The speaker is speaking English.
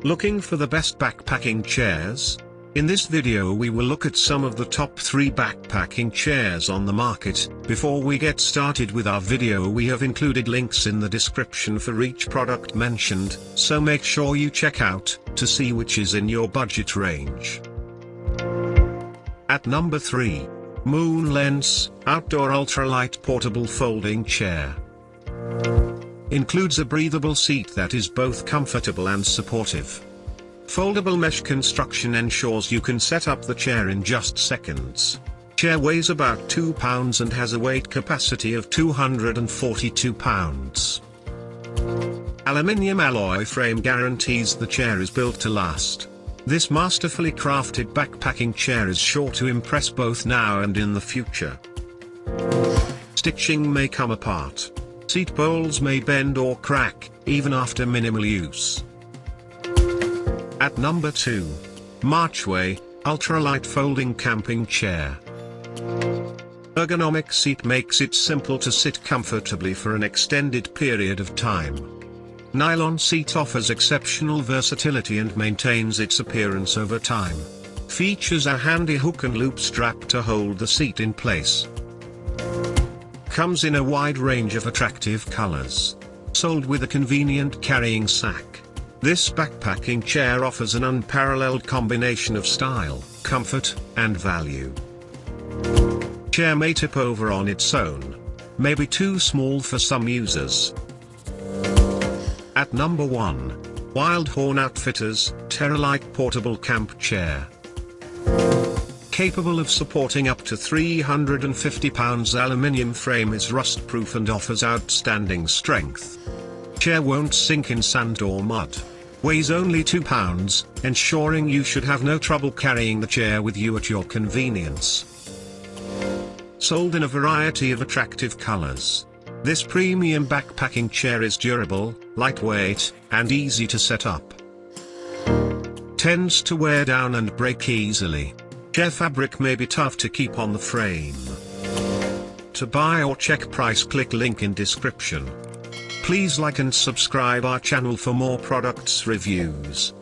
Looking for the best backpacking chairs? In this video we will look at some of the top 3 backpacking chairs on the market. Before we get started with our video, we have included links in the description for each product mentioned, so make sure you check out to see which is in your budget range. At number 3. Lence Outdoor Ultralight Portable Folding Chair. Includes a breathable seat that is both comfortable and supportive. Foldable mesh construction ensures you can set up the chair in just seconds. Chair weighs about 2 pounds and has a weight capacity of 242 pounds. Aluminium alloy frame guarantees the chair is built to last. This masterfully crafted backpacking chair is sure to impress both now and in the future. Stitching may come apart. Seat poles may bend or crack, even after minimal use. At number 2. Marchway Ultralight Folding Camping Chair. Ergonomic seat makes it simple to sit comfortably for an extended period of time. Nylon seat offers exceptional versatility and maintains its appearance over time. Features a handy hook and loop strap to hold the seat in place. Comes in a wide range of attractive colors. Sold with a convenient carrying sack. This backpacking chair offers an unparalleled combination of style, comfort, and value. Chair may tip over on its own. May be too small for some users. At number 1. WildHorn Outfitters Terralite Portable Camp Chair. Capable of supporting up to 350 pounds, aluminium frame is rust-proof and offers outstanding strength. Chair won't sink in sand or mud. Weighs only 2 pounds, ensuring you should have no trouble carrying the chair with you at your convenience. Sold in a variety of attractive colors. This premium backpacking chair is durable, lightweight, and easy to set up. Tends to wear down and break easily. Chair fabric may be tough to keep on the frame. To buy or check price, click link in description. Please like and subscribe our channel for more products reviews.